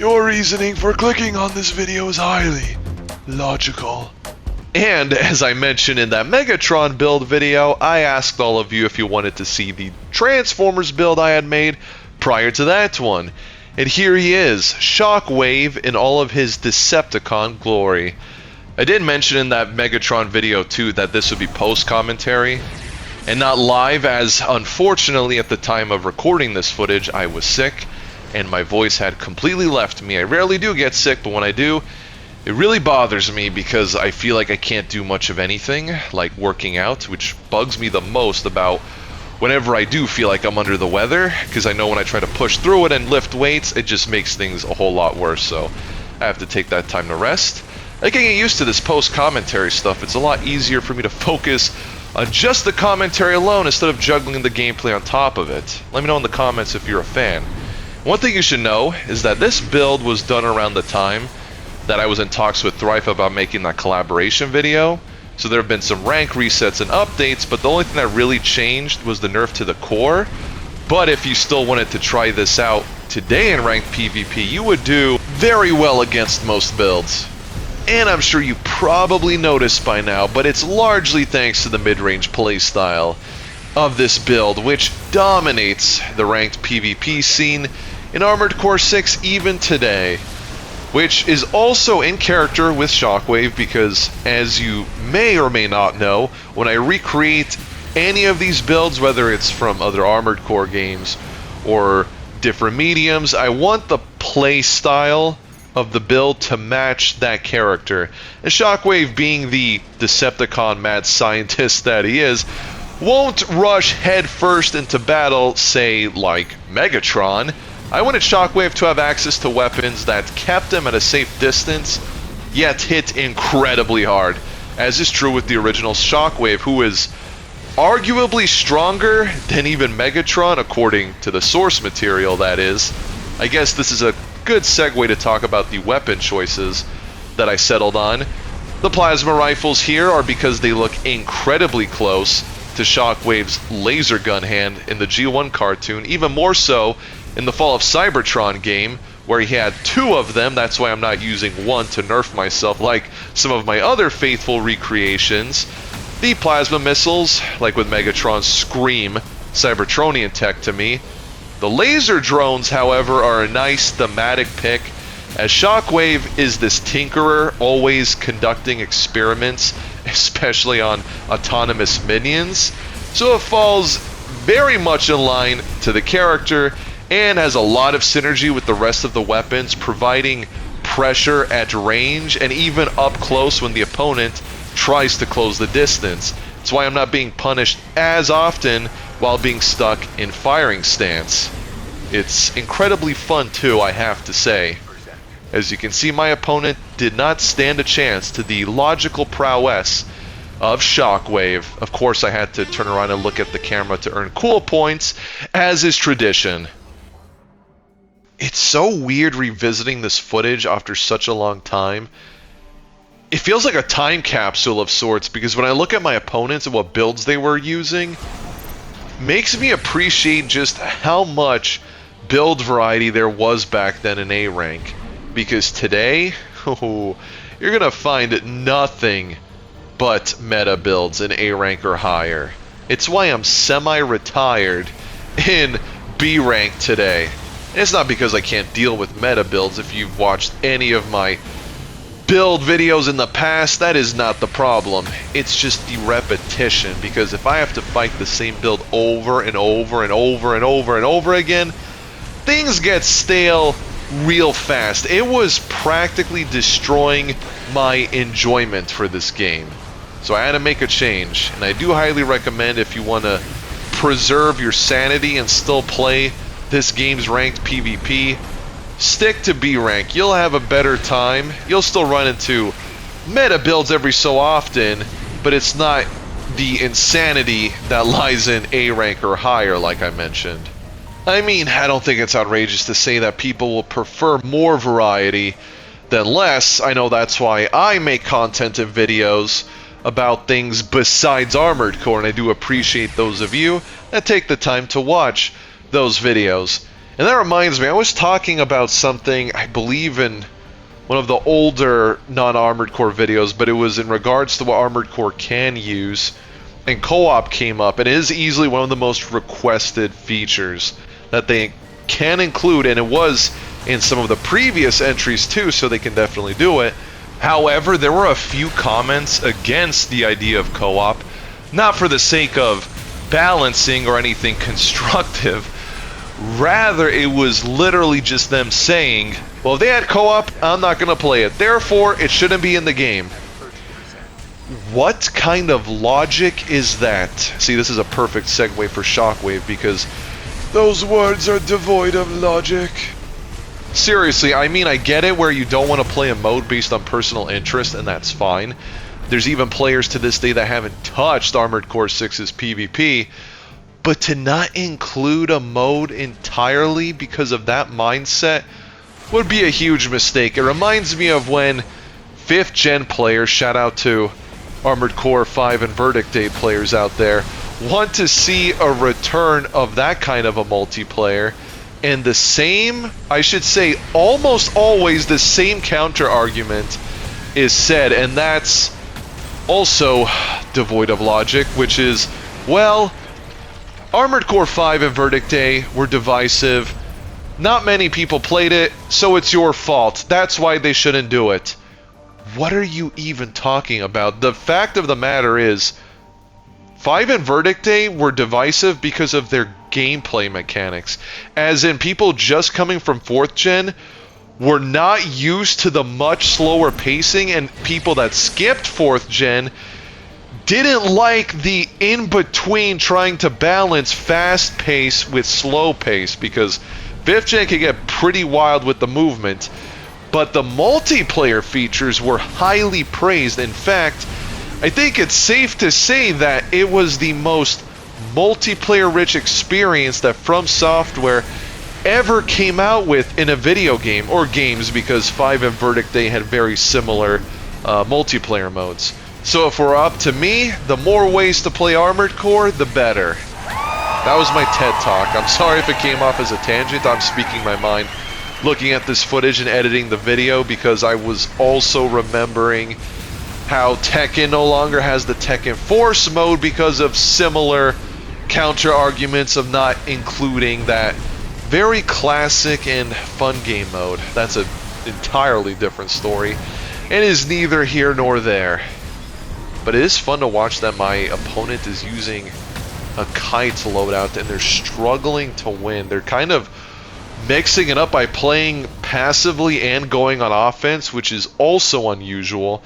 Your reasoning for clicking on this video is highly logical. And as I mentioned in that Megatron build video, I asked all of you if you wanted to see the Transformers build I had made prior to that one. And here he is, Shockwave in all of his Decepticon glory. I did mention in that Megatron video too that this would be post-commentary and not live, as unfortunately at the time of recording this footage I was sick and my voice had completely left me. I rarely do get sick, but when I do, it really bothers me because I feel like I can't do much of anything, like working out, which bugs me the most about whenever I do feel like I'm under the weather, because I know when I try to push through it and lift weights, it just makes things a whole lot worse, so I have to take that time to rest. I can get used to this post-commentary stuff. It's a lot easier for me to focus on just the commentary alone instead of juggling the gameplay on top of it. Let me know in the comments if you're a fan. One thing you should know is that this build was done around the time that I was in talks with Thrive about making that collaboration video. So there have been some rank resets and updates, but the only thing that really changed was the nerf to the core. But if you still wanted to try this out today in ranked PvP, you would do very well against most builds. And I'm sure you probably noticed by now, but it's largely thanks to the mid-range playstyle of this build, which dominates the ranked PvP scene in Armored Core 6 even today. Which is also in character with Shockwave, because as you may or may not know, when I recreate any of these builds, whether it's from other Armored Core games or different mediums, I want the play style of the build to match that character. And Shockwave, being the Decepticon mad scientist that he is, won't rush headfirst into battle, say like Megatron. I wanted Shockwave to have access to weapons that kept him at a safe distance, yet hit incredibly hard, as is true with the original Shockwave, who is arguably stronger than even Megatron, according to the source material, that is. I guess this is a good segue to talk about the weapon choices that I settled on. The plasma rifles here are because they look incredibly close to Shockwave's laser gun hand in the G1 cartoon, even more so in the Fall of Cybertron game, where he had two of them. That's why I'm not using one to nerf myself like some of my other faithful recreations. The plasma missiles, like with Megatron, scream Cybertronian tech to me. The laser drones, however, are a nice thematic pick, as Shockwave is this tinkerer, always conducting experiments, especially on autonomous minions. So it falls very much in line to the character, and has a lot of synergy with the rest of the weapons, providing pressure at range and even up close when the opponent tries to close the distance. That's why I'm not being punished as often while being stuck in firing stance. It's incredibly fun too, I have to say. As you can see, my opponent did not stand a chance to the logical prowess of Shockwave. Of course, I had to turn around and look at the camera to earn cool points, as is tradition. It's so weird revisiting this footage after such a long time. It feels like a time capsule of sorts, because when I look at my opponents and what builds they were using, makes me appreciate just how much build variety there was back then in A rank. Because today, you're gonna find nothing but meta builds in A rank or higher. It's why I'm semi-retired in B rank today. And it's not because I can't deal with meta builds. If you've watched any of my build videos in the past, that is not the problem. It's just the repetition, because if I have to fight the same build over and over and over and over and over again, things get stale real fast. It was practically destroying my enjoyment for this game. So I had to make a change, and I do highly recommend, if you want to preserve your sanity and still play this game's ranked PvP, stick to B rank. You'll have a better time. You'll still run into meta builds every so often, but it's not the insanity that lies in A rank or higher, like I mentioned. I mean, I don't think it's outrageous to say that people will prefer more variety than less. I know that's why I make content and videos about things besides Armored Core, and I do appreciate those of you that take the time to watch those videos. And that reminds me, I was talking about something, I believe in one of the older non-Armored Core videos, but it was in regards to what Armored Core can use, and co-op came up, and it is easily one of the most requested features that they can include, and it was in some of the previous entries too, so they can definitely do it. However, there were a few comments against the idea of co-op, not for the sake of balancing or anything constructive. Rather, it was literally just them saying, well, if they had co-op, I'm not going to play it. Therefore, it shouldn't be in the game. What kind of logic is that? See, this is a perfect segue for Shockwave because those words are devoid of logic. Seriously, I mean, I get it where you don't want to play a mode based on personal interest, and that's fine. There's even players to this day that haven't touched Armored Core 6's PvP, but to not include a mode entirely because of that mindset would be a huge mistake. It reminds me of when 5th gen players, shout out to Armored Core 5 and Verdict Day players out there, want to see a return of that kind of a multiplayer, and the same, I should say almost always the same counter argument is said, and that's also devoid of logic, which is, well, Armored Core 5 and Verdict Day were divisive, not many people played it, so it's your fault, that's why they shouldn't do it. What are you even talking about? The fact of the matter is, 5 and Verdict Day were divisive because of their gameplay mechanics. As in, people just coming from 4th gen were not used to the much slower pacing, and people that skipped 4th gen didn't like the in-between trying to balance fast pace with slow pace, because 5th gen could get pretty wild with the movement. But the multiplayer features were highly praised. In fact, I think it's safe to say that it was the most multiplayer-rich experience that From Software ever came out with in a video game, or games, because 5 and Verdict Day had very similar multiplayer modes. So if we're up to me, the more ways to play Armored Core, the better. That was my TED Talk. I'm sorry if it came off as a tangent. I'm speaking my mind looking at this footage and editing the video, because I was also remembering how Tekken no longer has the Tekken Force mode because of similar counter arguments of not including that very classic and fun game mode. That's an entirely different story and is neither here nor there. But it is fun to watch that my opponent is using a kite loadout and they're struggling to win. They're kind of mixing it up by playing passively and going on offense, which is also unusual.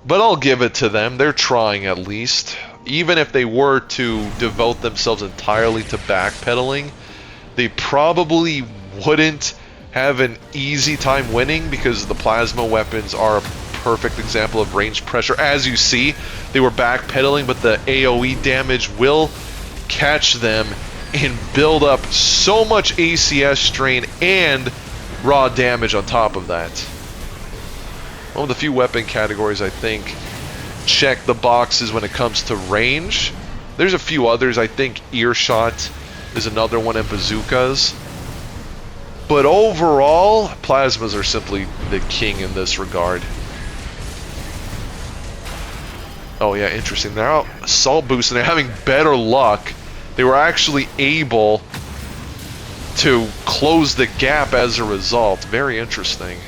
But I'll give it to them. They're trying at least. Even if they were to devote themselves entirely to backpedaling, they probably wouldn't have an easy time winning, because the plasma weapons are a perfect example of range pressure. As you see, they were backpedaling, but the AoE damage will catch them and build up so much ACS strain and raw damage on top of that. One of the few weapon categories I think check the boxes when it comes to range. There's a few others. I think earshot is another one, and bazookas. But overall, plasmas are simply the king in this regard. Oh yeah, interesting. Now assault boost, and they're having better luck. They were actually able to close the gap as a result. Very interesting.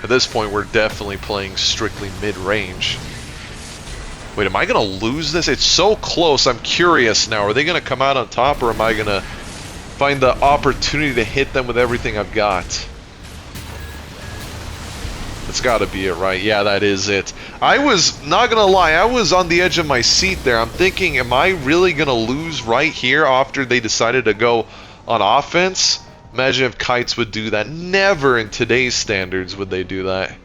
At this point, we're definitely playing strictly mid-range. Wait, am I going to lose this? It's so close. I'm curious now. Are they going to come out on top, or am I going to find the opportunity to hit them with everything I've got? That's got to be it, right? Yeah, that is it. I was, not going to lie, I was on the edge of my seat there. I'm thinking, am I really going to lose right here after they decided to go on offense? Imagine if kites would do that. Never in today's standards would they do that.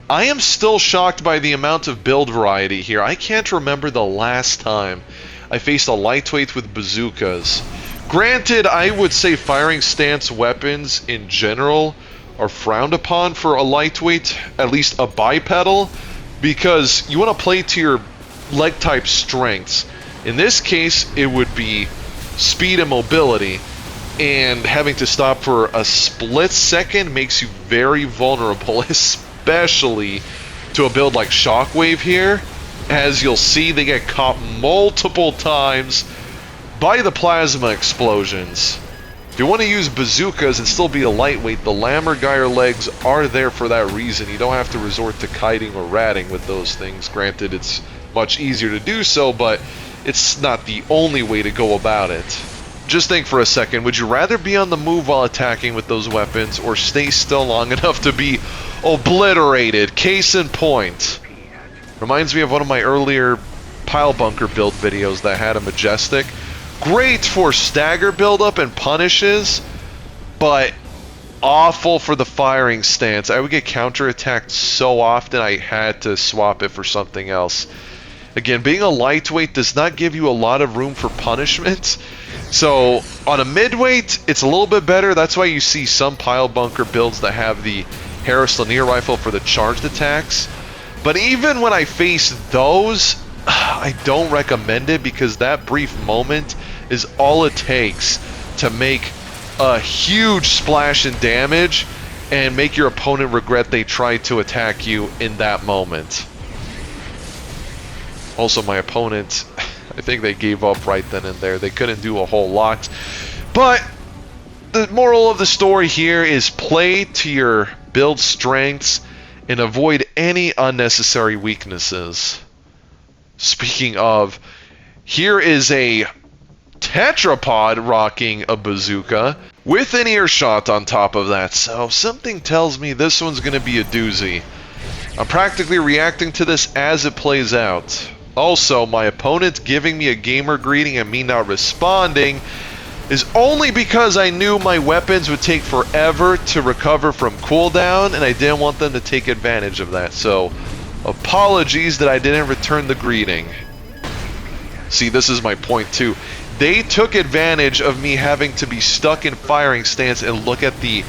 I am still shocked by the amount of build variety here. I can't remember the last time I faced a lightweight with bazookas. Granted, I would say firing stance weapons in general are frowned upon for a lightweight, at least a bipedal, because you want to play to your leg type strengths. In this case, it would be speed and mobility, and having to stop for a split second makes you very vulnerable, especially to a build like Shockwave here. As you'll see, they get caught multiple times by the plasma explosions. If you want to use bazookas and still be a lightweight, the Lammergeier legs are there for that reason. You don't have to resort to kiting or ratting with those things. Granted, it's much easier to do so, but it's not the only way to go about it. Just think for a second, would you rather be on the move while attacking with those weapons, or stay still long enough to be obliterated? Case in point. Reminds me of one of my earlier pile bunker build videos that had a Majestic. Great for stagger buildup and punishes, but awful for the firing stance. I would get counterattacked so often I had to swap it for something else. Again, being a lightweight does not give you a lot of room for punishment. So on a midweight, it's a little bit better. That's why you see some pile bunker builds that have the Harris Lanier rifle for the charged attacks. But even when I face those, I don't recommend it, because that brief moment is all it takes to make a huge splash in damage and make your opponent regret they tried to attack you in that moment. Also, my opponent, I think they gave up right then and there. They couldn't do a whole lot. But the moral of the story here is play to your build strengths and avoid any unnecessary weaknesses. Speaking of, here is a tetrapod rocking a bazooka with an earshot on top of that, so something tells me this one's going to be a doozy. I'm practically reacting to this as it plays out. Also, my opponent giving me a gamer greeting and me not responding is only because I knew my weapons would take forever to recover from cooldown, and I didn't want them to take advantage of that. So, apologies that I didn't return the greeting. See, this is my point too. They took advantage of me having to be stuck in firing stance, and look at the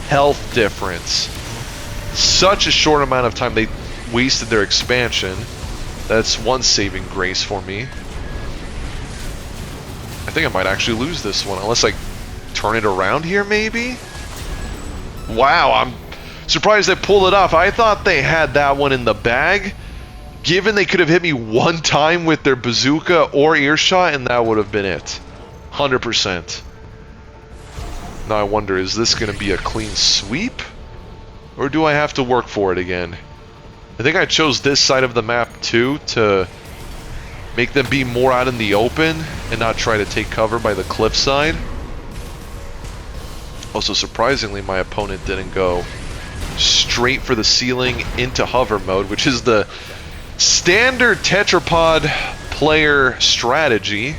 health difference. Such a short amount of time they wasted their expansion. That's one saving grace for me. I think I might actually lose this one, unless I turn it around here, maybe? Wow, I'm surprised they pulled it off. I thought they had that one in the bag, given they could have hit me one time with their bazooka or earshot, and that would have been it. 100%. Now I wonder, is this going to be a clean sweep? Or do I have to work for it again? I think I chose this side of the map too, to make them be more out in the open and not try to take cover by the cliffside. Also, surprisingly, my opponent didn't go straight for the ceiling into hover mode, which is the standard tetrapod player strategy.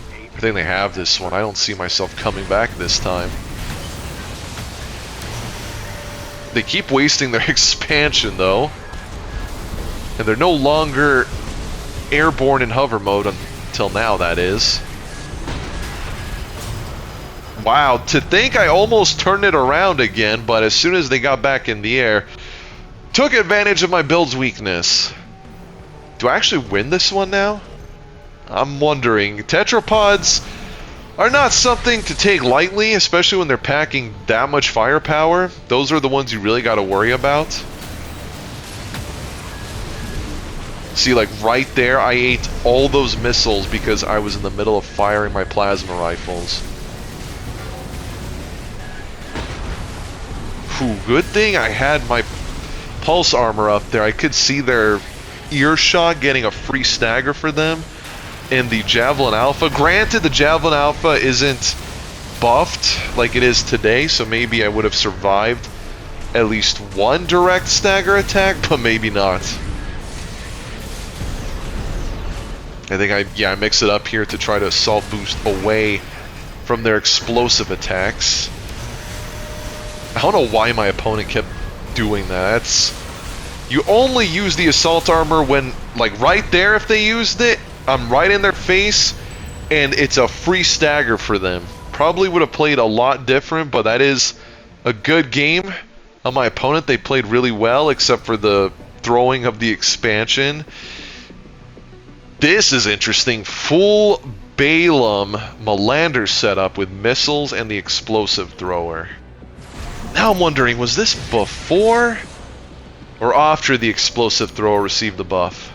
I think they have this one. I don't see myself coming back this time. They keep wasting their expansion though, and they're no longer airborne in hover mode until now, that is. Wow, to think I almost turned it around again, but as soon as they got back in the air, took advantage of my build's weakness. Do I actually win this one now? I'm wondering. Tetrapods are not something to take lightly, especially when they're packing that much firepower. Those are the ones you really got to worry about. See, like right there, I ate all those missiles because I was in the middle of firing my plasma rifles. Whew, good thing I had my pulse armor up there. I could see their earshot getting a free stagger for them. And the Javelin Alpha. Granted, the Javelin Alpha isn't buffed like it is today, so maybe I would have survived at least one direct stagger attack, but maybe not. I think I mix it up here to try to assault boost away from their explosive attacks. I don't know why my opponent kept doing that. You only use the assault armor when, like right there, if they used it, I'm right in their face, and it's a free stagger for them. Probably would have played a lot different, but that is a good game. On my opponent, they played really well, except for the throwing of the expansion. This is interesting. Full Balaam Melander setup with missiles and the explosive thrower. Now I'm wondering, was this before or after the explosive thrower received the buff?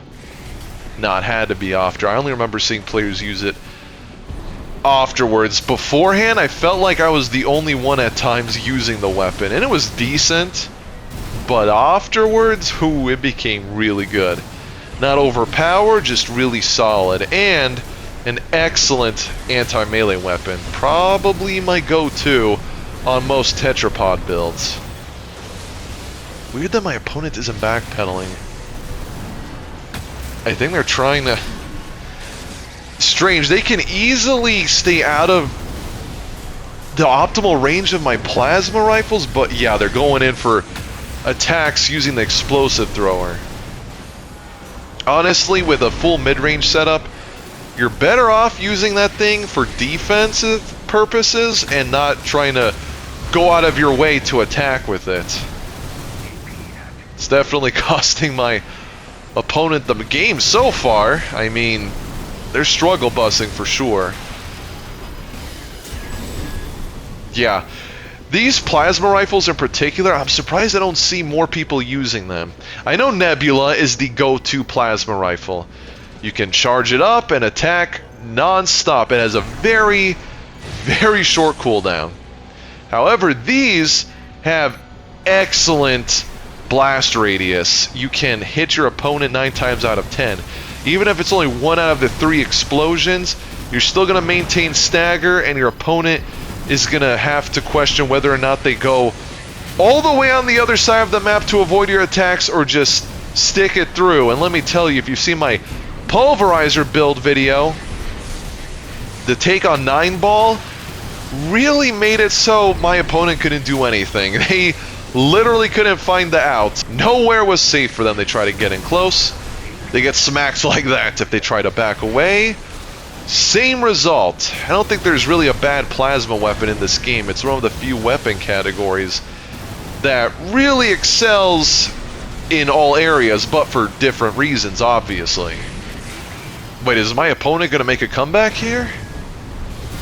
No, it had to be after. I only remember seeing players use it afterwards. Beforehand, I felt like I was the only one at times using the weapon, and it was decent. But afterwards, ooh, it became really good. Not overpowered, just really solid, and an excellent anti-melee weapon. Probably my go-to on most tetrapod builds. Weird that my opponent isn't backpedaling. I think they're trying to... Strange, they can easily stay out of the optimal range of my plasma rifles, but yeah, they're going in for attacks using the explosive thrower. Honestly, with a full mid-range setup, you're better off using that thing for defensive purposes and not trying to go out of your way to attack with it. It's definitely costing my opponent the game so far. I mean, they're struggle busing for sure. Yeah. These plasma rifles in particular, I'm surprised I don't see more people using them. I know Nebula is the go-to plasma rifle. You can charge it up and attack non-stop. It has a very, very short cooldown. However, these have excellent blast radius. You can hit your opponent 9 times out of 10. Even if it's only 1 out of the 3 explosions, you're still going to maintain stagger, and your opponent is going to have to question whether or not they go all the way on the other side of the map to avoid your attacks or just stick it through. And let me tell you, if you've seen my pulverizer build video, the take on 9-ball really made it so my opponent couldn't do anything. They literally couldn't find the out. Nowhere was safe for them. They try to get in close. They get smacked like that. If they try to back away, same result. I don't think there's really a bad plasma weapon in this game. It's one of the few weapon categories that really excels in all areas, but for different reasons, obviously. Wait, is my opponent going to make a comeback here?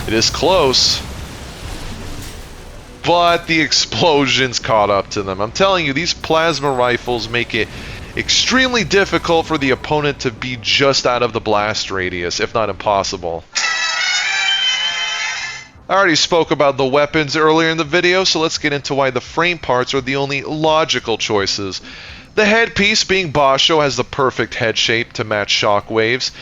It is close. But the explosions caught up to them. I'm telling you, these plasma rifles make it extremely difficult for the opponent to be just out of the blast radius, if not impossible. I already spoke about the weapons earlier in the video, so let's get into why the frame parts are the only logical choices. The headpiece, being Basho, has the perfect head shape to match Shockwave's.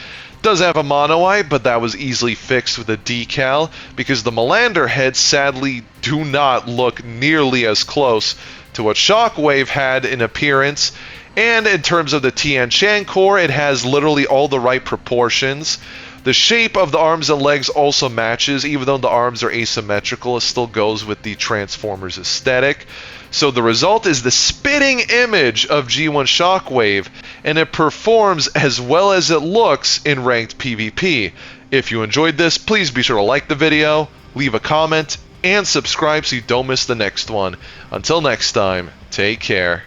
Does have a mono eye, but that was easily fixed with a decal, because the Melander heads sadly do not look nearly as close to what Shockwave had in appearance. And in terms of the Tian Shan core, it has literally all the right proportions. The shape of the arms and legs also matches. Even though the arms are asymmetrical, it still goes with the Transformers aesthetic. So the result is the spitting image of G1 Shockwave, and it performs as well as it looks in ranked PvP. If you enjoyed this, please be sure to like the video, leave a comment, and subscribe so you don't miss the next one. Until next time, take care.